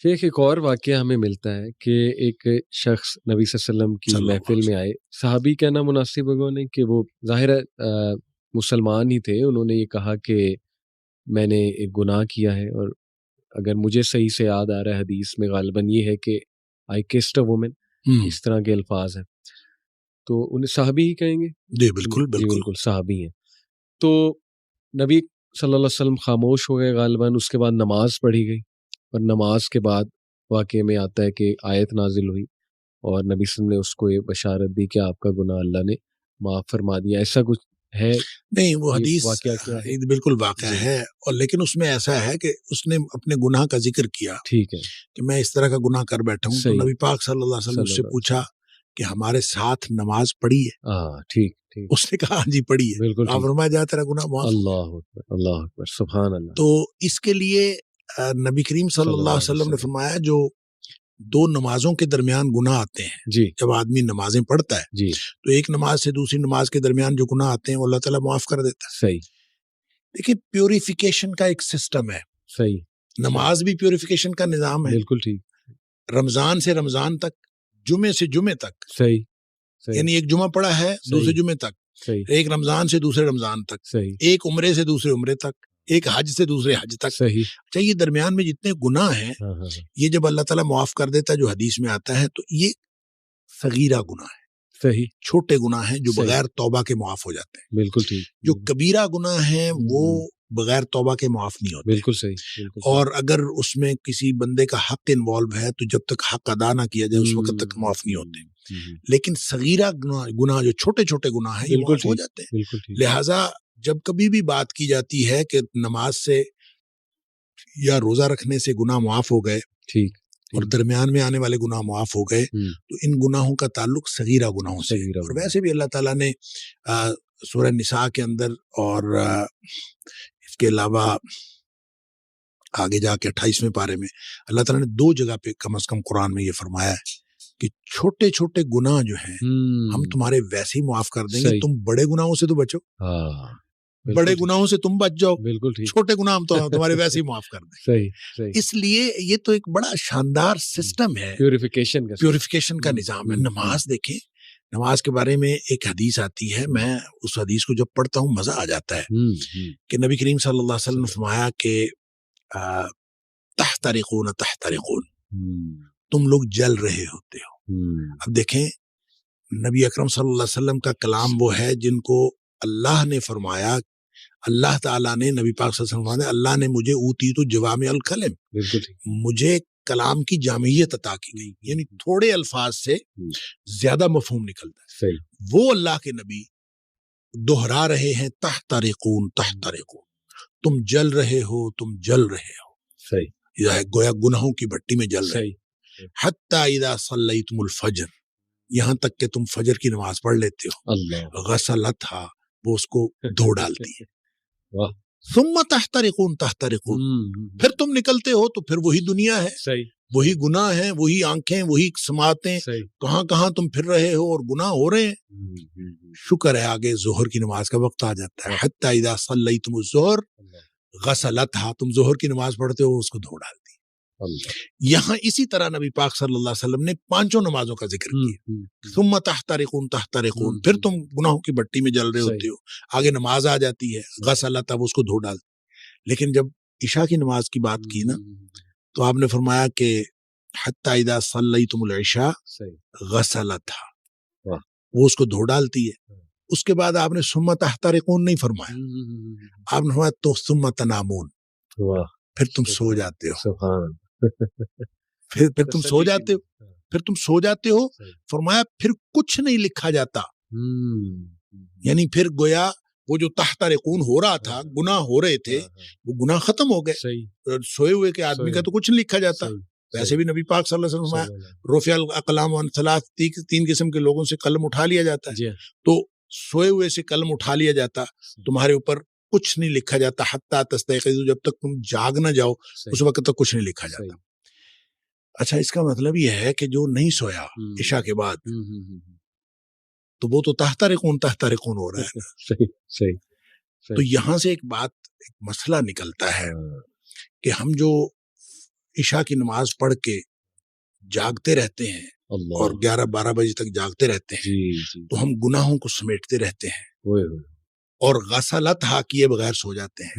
شیخ ایک اور واقعہ ہمیں ملتا ہے کہ ایک شخص نبی صلی اللہ علیہ وسلم کی محفل میں آئے. صحابی کہنا مناسب ہوگا نہیں کہ وہ ظاہر مسلمان ہی تھے. انہوں نے یہ کہا کہ میں نے ایک گناہ کیا ہے، اور اگر مجھے صحیح سے یاد آ رہا ہے حدیث میں غالباً یہ ہے کہ آئی کسڈ اے وومن، اس طرح کے الفاظ ہیں. تو انہیں صحابی ہی کہیں گے؟ جی بالکل بالکل صحابی ہیں. تو نبی صلی اللہ علیہ وسلم خاموش ہو گئے غالباً. اس کے بعد نماز پڑھی گئی، اور نماز کے بعد واقعے میں آتا ہے کہ آیت نازل ہوئی اور نبی صلی اللہ علیہ وسلم نے اس کو یہ بشارت دی کہ آپ کا گناہ اللہ نے معاف فرما دیا. ایسا کچھ ہے؟ نہیں، وہ حدیث واقعہ کیا ہے؟ بالکل واقعہ ہے، اور لیکن اس میں ایسا ہے کہ اس نے اپنے گناہ کا ذکر کیا. ٹھیک ہے کہ میں اس طرح کا گناہ کر بیٹھا ہوں. تو نبی پاک صلی اللہ علیہ وسلم اس سے پوچھا کہ ہمارے ساتھ نماز پڑھی ہے؟ ٹھیک. اس نے کہا جی پڑھی ہے. بالکل آپ فرمایا جا تیرا گناہ معاف. اللہ اکبر، اللہ اکبر، سبحان اللہ. تو اس کے لیے نبی کریم صلی اللہ علیہ وسلم نے فرمایا جو دو نمازوں کے درمیان گناہ آتے ہیں، جی، جب آدمی نمازیں پڑھتا ہے جی، تو ایک نماز سے دوسری نماز کے درمیان جو گناہ آتے ہیں وہ اللہ تعالیٰ معاف کر دیتا ہے. صحیح. دیکھیں پیوریفیکیشن کا ایک سسٹم ہے. صحیح. نماز بھی پیوریفیکیشن کا نظام ہے. بالکل ٹھیک. رمضان سے رمضان تک، جمعے سے جمعے تک. صحیح. یعنی ایک جمعہ پڑا ہے دوسرے جمعے تک. صحیح. ایک رمضان سے دوسرے رمضان تک. صحیح. ایک عمرے سے دوسرے عمرے تک. ایک حج سے دوسرے حج تک. صحیح. چاہیے درمیان میں جتنے گناہ ہیں یہ جب اللہ تعالیٰ معاف کر دیتا ہے، جو حدیث میں آتا ہے، تو یہ صغیرہ گناہ ہے. صحیح. چھوٹے گناہ ہیں جو بغیر توبہ کے معاف ہو جاتے ہیں. بالکل ٹھیک. جو کبیرہ گناہ ہیں وہ بغیر توبہ کے معاف نہیں ہوتے. بالکل صحیح. اور اگر اس میں کسی بندے کا حق انوالو ہے تو جب تک حق ادا نہ کیا جائے اس وقت تک معاف نہیں ہوتے. لیکن صغیرہ گناہ جو چھوٹے چھوٹے گناہ ہیں یہ معاف ہو جاتے ہیں. لہٰذا جب کبھی بھی بات کی جاتی ہے کہ نماز سے یا روزہ رکھنے سے گناہ معاف ہو گئے، ٹھیک، اور درمیان میں آنے والے گناہ معاف ہو گئے، تو ان گناہوں کا تعلق صغیرہ گناہوں سے. اور ویسے بھی اللہ تعالیٰ نے سورہ نساء کے اندر اور اس کے علاوہ آگے جا کے 28ویں پارے میں اللہ تعالیٰ نے 2 جگہ پہ کم از کم قرآن میں یہ فرمایا ہے کہ چھوٹے چھوٹے گناہ جو ہیں ہم تمہارے ویسے ہی معاف کر دیں گے. تم بڑے گناہوں سے تو بچو، بڑے گناہوں سے تم بچ جاؤ، بالکل چھوٹے گناہ ہم تو تمہارے ویسے ہی معاف کر دیں. صحیح. اس لیے یہ تو ایک بڑا شاندار سسٹم ہے، پیوریفیکیشن کا نظام ہے. نماز دیکھیں، نماز کے بارے میں ایک حدیث آتی ہے، میں اس حدیث کو جب پڑھتا ہوں مزہ آ جاتا ہے کہ نبی کریم صلی اللہ علیہ وسلم نے فرمایا کہ تحترقون تحترقون، تم لوگ جل رہے ہوتے ہو. اب دیکھیں نبی اکرم صلی اللہ علیہ وسلم کا کلام وہ ہے جن کو اللہ نے فرمایا، اللہ تعالیٰ نے نبی پاک صلی اللہ علیہ وسلم فرمایا اللہ نے مجھے اوتیت جوامع الکلم، مجھے کلام کی جامعیت عطا کی گئی، یعنی تھوڑے الفاظ سے زیادہ مفہوم نکلتا ہے. وہ اللہ کے نبی دہرا رہے ہیں تحترقون تحترقون، تم جل رہے ہو، تم جل رہے ہو. صحیح. گویا گناہوں کی بھٹی میں جل رہے. حتی اذا صلیتم الفجر، یہاں تک کہ تم فجر کی نماز پڑھ لیتے ہو، غسلتھا، وہ اس کو دھو ڈالتی ہے. ثم تحترقون تحترقون، پھر تم نکلتے ہو تو پھر وہی دنیا ہے، وہی گناہ ہیں، وہی آنکھیں، وہی سماعتیں، کہاں کہاں تم پھر رہے ہو اور گناہ ہو رہے ہیں. شکر ہے آگے ظہر کی نماز کا وقت آ جاتا ہے. حتی اذا صلیتم الظہر غسلتھا، تم ظہر کی نماز پڑھتے ہو اس کو دھو ڈالتی. یہاں اسی طرح نبی پاک صلی اللہ علیہ وسلم نے 5 نمازوں کا ذکر کیا. ثم تحترقون تحترقون، پھر تم گناہوں کی بھٹی میں جل رہے ہوتے ہو، آگے نماز آ جاتی ہے، غسلتھا، وہ اس کو دھو ڈالتی. لیکن جب عشاء کی نماز کی بات کی نا تو آپ نے فرمایا کہ حتی اذا صلیتم العشاء غسلتھا، وہ اس کو دھو ڈالتی ہے. اس کے بعد آپ نے ثم تحترقون نہیں فرمایا، آپ نے فرمایا تو ثم تنامون، پھر تم سو جاتے ہو. پھر تم سو جاتے ہو، پھر تم سو جاتے ہو. فرمایا پھر کچھ نہیں لکھا جاتا. یعنی پھر گویا وہ جو تحترقون ہو رہا تھا، گناہ ہو رہے تھے، وہ گناہ ختم ہو گئے. سوئے ہوئے کے آدمی کا تو کچھ نہیں لکھا جاتا. ویسے بھی نبی پاک صلی اللہ علیہ وسلم فرمایا رفع الاقلام عن ثلاث، 3 قسم کے لوگوں سے قلم اٹھا لیا جاتا ہے. تو سوئے ہوئے سے قلم اٹھا لیا جاتا، تمہارے اوپر کچھ نہیں لکھا جاتا حتی تستيقظوا، جب تک تم جاگ نہ جاؤ اس وقت تک کچھ نہیں لکھا جاتا. اچھا، اس کا مطلب یہ ہے کہ جو نہیں سویا عشاء کے بعد تو وہ تو تحترقون تحترقون ہو رہا ہے. صحیح. تو یہاں سے ایک بات، ایک مسئلہ نکلتا ہے کہ ہم جو عشاء کی نماز پڑھ کے جاگتے رہتے ہیں اور 11-12 بجے تک جاگتے رہتے ہیں تو ہم گناہوں کو سمیٹتے رہتے ہیں اور غسلت ہا کیے بغیر سو جاتے ہیں.